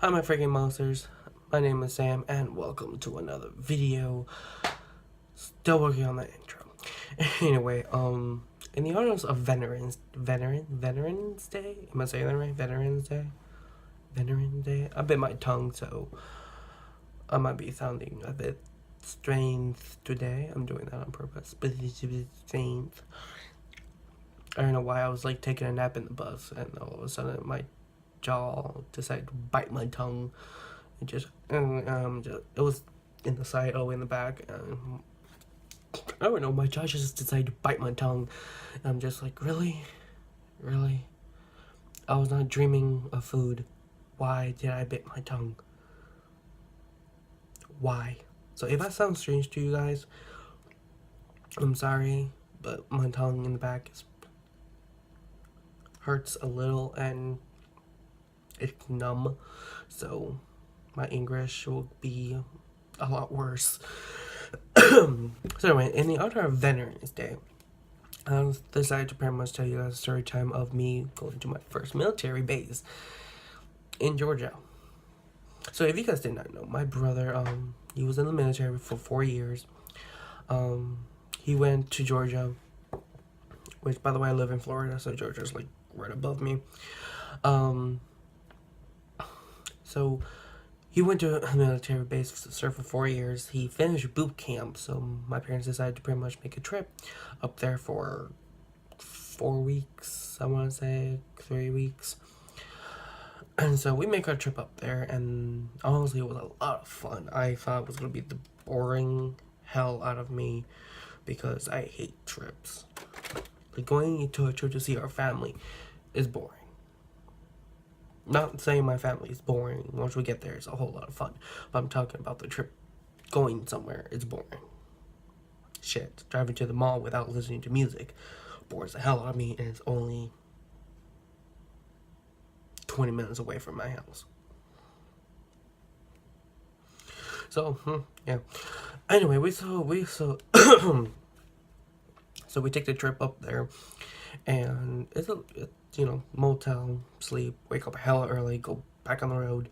Hi my freaking monsters, my name is Sam and welcome to another video. Still working on that intro. Anyway, in the honors of Veterans Day? Am I saying that right? Veterans Day? I bit my tongue, so I might be sounding a bit strange today. I'm doing that on purpose, but it's a bit strange. I don't know why. I was like taking a nap in the bus and all of a sudden my jaw decided to bite my tongue. It was in the side, in the back. I don't know, my jaw just decided to bite my tongue. And I'm just like, really? Really? I was not dreaming of food. Why did I bite my tongue? Why? So if that sounds strange to you guys, I'm sorry, but my tongue in the back hurts a little and it's numb. So my English will be a lot worse. So anyway, in the honor of Veterans Day, I decided to pretty much tell you guys a story time of me going to my first military base in Georgia. So if you guys did not know, my brother, he was in the military for 4 years. He went to Georgia, which by the way I live in Florida, so Georgia's like right above me. So he went to a military base to serve for 4 years. He finished boot camp, so my parents decided to pretty much make a trip up there for 4 weeks, I want to say 3 weeks. And so we make our trip up there, and honestly it was a lot of fun. I thought it was going to be the boring hell out of me because I hate trips. Like going into a trip to see our family is boring. Not saying my family is boring. Once we get there, it's a whole lot of fun. But I'm talking about the trip going somewhere. It's boring. Shit. Driving to the mall without listening to music bores the hell out of me, and it's only 20 minutes away from my house. So, yeah. Anyway, so we take the trip up there, and it's motel, sleep, wake up hella early, go back on the road.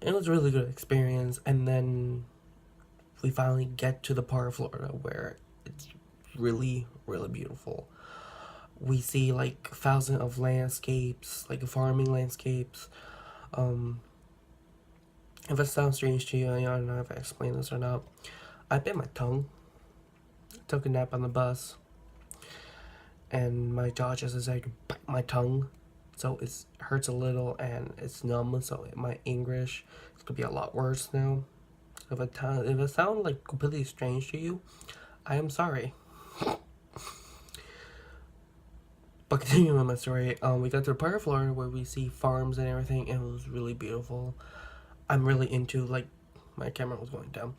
It was a really good experience, and then we finally get to the part of Florida where it's really, really beautiful. We see like thousands of landscapes, like farming landscapes. If it sounds strange to you, I don't know if I explained this or not. I bit my tongue, took a nap on the bus, and my jaw just decided to bite my tongue. So it hurts a little and it's numb, so my English is going to be a lot worse now. So if it sounds like completely strange to you, I am sorry. But continuing on my story, we got to a part of Florida where we see farms and everything, and it was really beautiful. I'm really into, like, my camera was going down.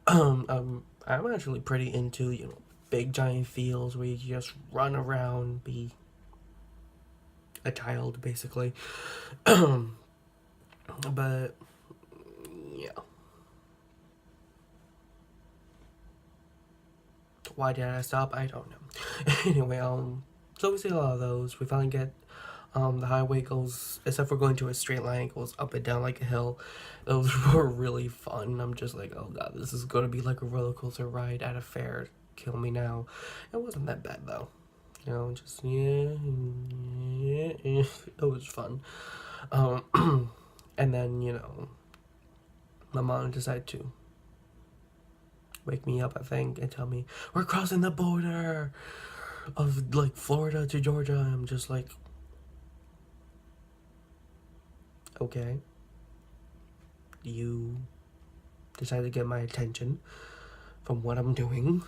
I'm actually pretty into, big giant fields where you just run around, be a child, basically. But, yeah. Why did I stop? I don't know. Anyway, so we see a lot of those. We finally get, the highway goes, except for going to a straight line, it goes up and down like a hill. Those were really fun. I'm just like, oh god, this is gonna be like a roller coaster ride at a fair. Kill me now. It wasn't that bad though. Just yeah, it was fun. And then my mom decided to wake me up, I think, and tell me we're crossing the border of like Florida to Georgia. I'm just like, okay, you decided to get my attention from what I'm doing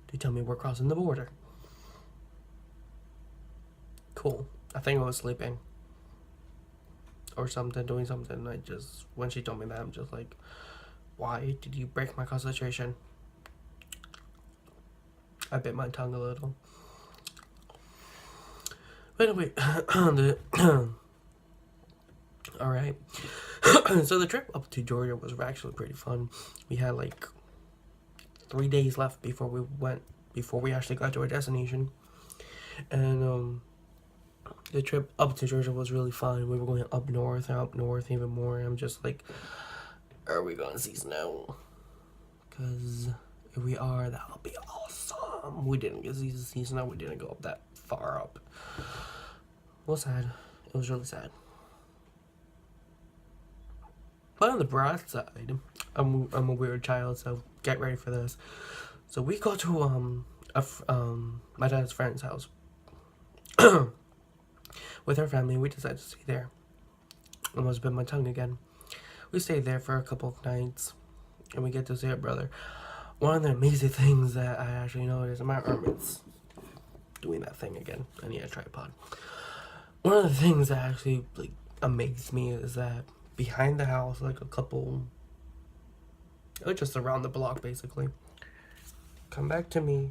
to tell me we're crossing the border. Cool. I think I was sleeping or something, doing something. When she told me that, I'm just like, why did you break my concentration? I bit my tongue a little. But anyway, alright. So the trip up to Georgia was actually pretty fun. We had like 3 days left before we actually got to our destination. And The trip up to Georgia was really fun. We were going up north even more. I'm just like, are we going to see snow? Because if we are, that'll be awesome. We didn't get to see snow. We didn't go up that far up. It was sad. It was really sad. But on the bright side, I'm a weird child, so get ready for this. So we go to my dad's friend's house with her family. We decided to stay there. Almost bit my tongue again. We stayed there for a couple of nights, and we get to see our brother. One of the amazing things that I actually noticed, my armpits doing that thing again. I need a tripod. One of the things that actually like amazed me is that behind the house, like a couple, just around the block, basically. Come back to me,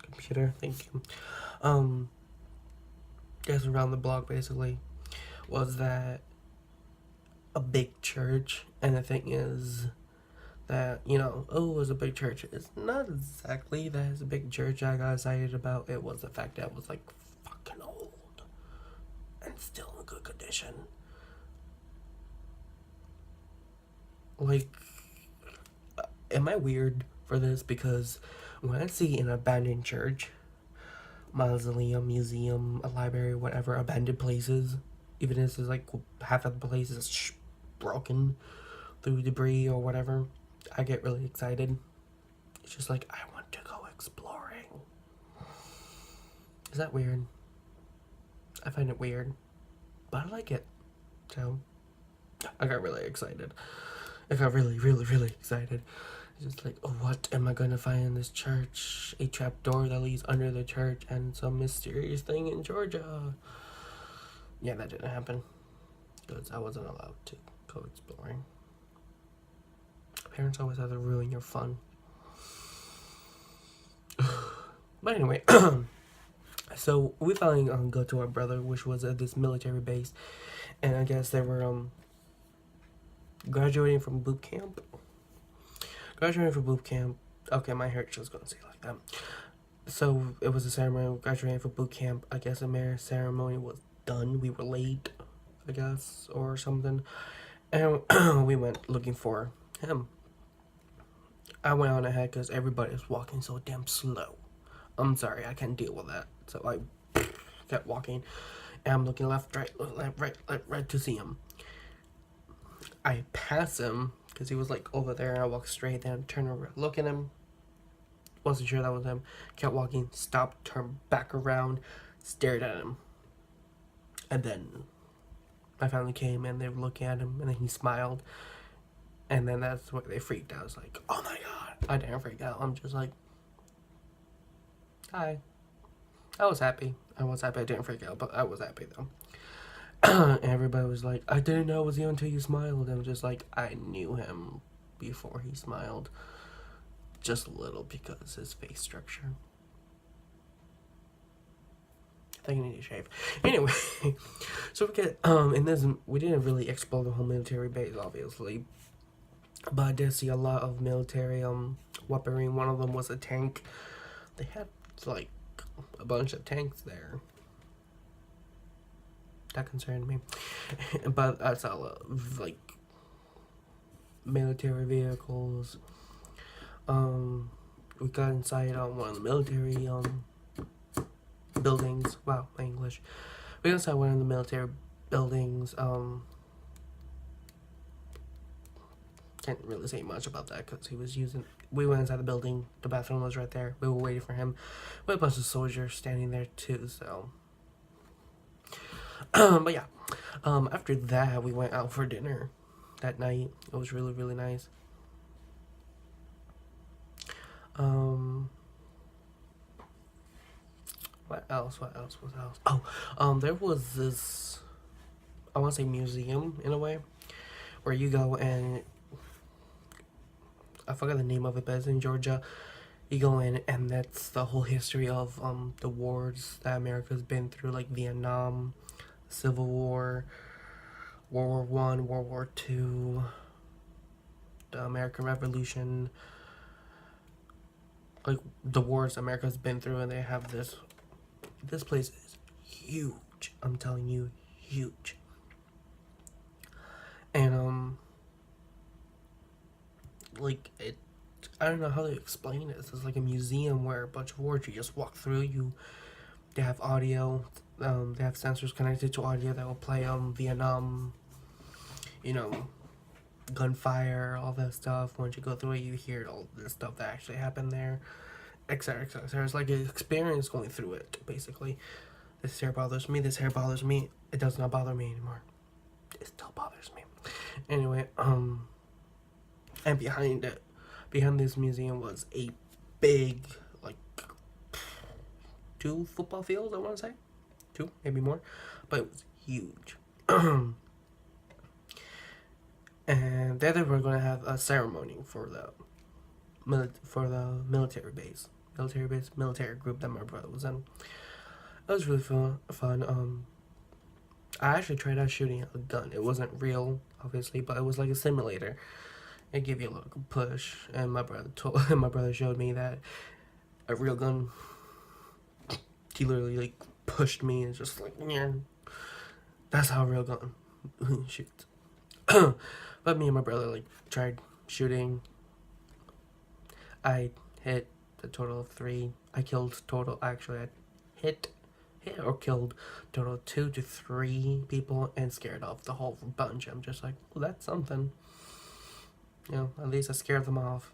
computer. Thank you. Just around the block, basically, was that a big church. And the thing is that, oh, it was a big church. It's not exactly that it's a big church I got excited about. It was the fact that it was like fucking old and still in good condition. Like, am I weird for this? Because when I see an abandoned church, mausoleum, museum, a library, whatever, abandoned places, even if it's like half of the place is broken through debris or whatever, I get really excited. It's just like, I want to go exploring. Is that weird? I find it weird, but I like it. So, I got really excited. I got really, really, really excited. It's just like, oh, what am I going to find in this church? A trap door that leads under the church and some mysterious thing in Georgia. Yeah, that didn't happen. Because I wasn't allowed to go exploring. Parents always have to ruin your fun. But anyway, so we finally go to our brother, which was at this military base. And I guess they were graduating from boot camp. Okay, my hair just gonna say like that. So it was a ceremony graduating from boot camp. I guess the marriage ceremony was done. We were late, I guess, or something. And we went looking for him. I went on ahead because everybody was walking so damn slow. I'm sorry, I can't deal with that. So I kept walking. And I'm looking left, right, right to see him. I pass him because he was like over there, and I walked straight, then turned over, look at him. Wasn't sure that was him. Kept walking, stopped, turned back around, stared at him. And then my family came and they were looking at him, and then he smiled. And then that's what they freaked out. I was like, oh my god. I didn't freak out. I'm just like, hi. I was happy. I didn't freak out, but I was happy though. And everybody was like, I didn't know it was you until you smiled. I'm just like, I knew him before he smiled. Just a little because his face structure. I think I need to shave. Anyway, so we get, in this, we didn't really explore the whole military base, obviously. But I did see a lot of military, weaponry. One of them was a tank. They had, like, a bunch of tanks there. That concerned me. But I saw, like, military vehicles. We got inside on one of the military, buildings. Wow, my English. We got inside one of the military buildings. Can't really say much about that because we went inside the building. The bathroom was right there. We were waiting for him. We had a bunch of soldiers standing there too, so. But yeah, after that, we went out for dinner that night. It was really, really nice. What else? Oh, there was this, I want to say museum in a way, where you go and, I forgot the name of it, but it's in Georgia. You go in and that's the whole history of the wars that America's been through, like Vietnam, Civil War, World War I, World War II, the American Revolution, like the wars America's been through, and they have this place is huge. huge. I'm telling you, huge. And like it, I don't know how to explain it. It's like a museum where a bunch of wards you just walk through. They have audio. They have sensors connected to audio that will play Vietnam, gunfire, all that stuff. Once you go through it, you hear all this stuff that actually happened there, etc., etc. It's like an experience going through it, basically. This hair bothers me. This hair bothers me. It does not bother me anymore. It still bothers me. Anyway, and behind this museum was a big, like, 2 football fields, I want to say. 2, maybe more. But it was huge. And there they were going to have a ceremony for the military group that my brother was in. It was really fun. I actually tried out shooting a gun. It wasn't real, obviously, but it was like a simulator. It gave you a little push, and my brother showed me that a real gun. He literally like pushed me and just like, yeah, that's how a real gun shoots. But me and my brother like tried shooting. I hit a total of 3. I killed total. Actually, I hit or killed total 2 to 3 people and scared off the whole bunch. I'm just like, well, that's something. At least I scared them off.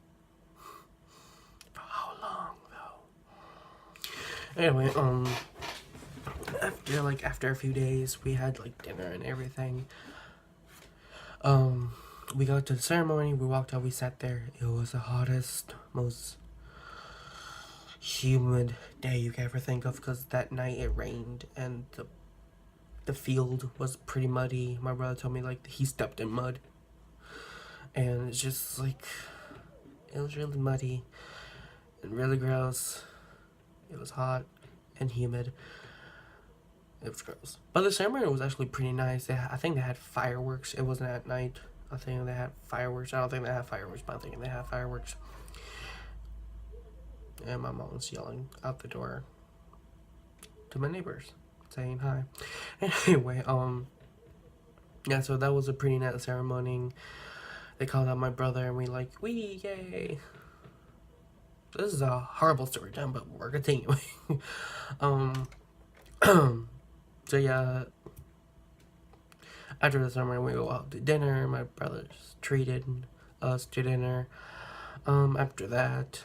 For how long though? Anyway, after a few days, we had like dinner and everything. We got to the ceremony. We walked out. We sat there. It was the hottest, most humid day you can ever think of, because that night it rained and the field was pretty muddy. My brother told me like he stepped in mud, and it's just like, it was really muddy and really gross. It was hot and humid. It was gross. But the ceremony was actually pretty nice. I think they had fireworks. It wasn't at night. I think they had fireworks. I don't think they had fireworks, but I think they had fireworks. And my mom was yelling out the door to my neighbors, saying hi. Anyway, yeah, so that was a pretty nice ceremony. They called out my brother, and we like, wee, yay. This is a horrible story time, but we're continuing. So yeah, after the ceremony, we go out to dinner. My brothers treated us to dinner. After that,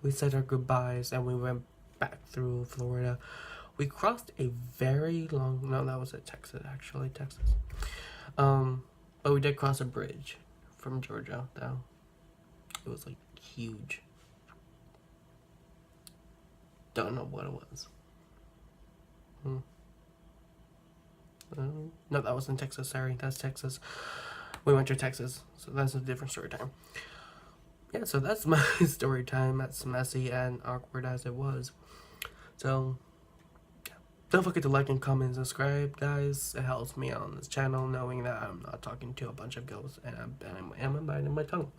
we said our goodbyes and we went back through Florida. We crossed a very long, no, that was at Texas, actually, Texas. But we did cross a bridge from Georgia, though. It was like huge. Don't know what it was. No, that was in Texas. Sorry, that's Texas. We went to Texas, so that's a different story time. Yeah, so that's my story time. That's messy and awkward as it was. So, yeah. Don't forget to like and comment and subscribe, guys. It helps me out on this channel, knowing that I'm not talking to a bunch of ghosts and I'm biting my tongue.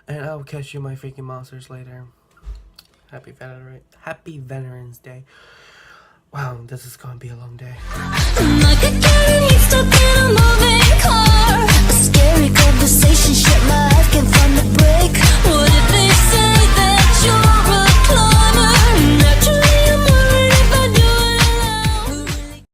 And I'll catch you, my freaking monsters, later. Happy Veterans Day. Wow, this is gonna be a long day. Like a moving car. A scary conversation shut my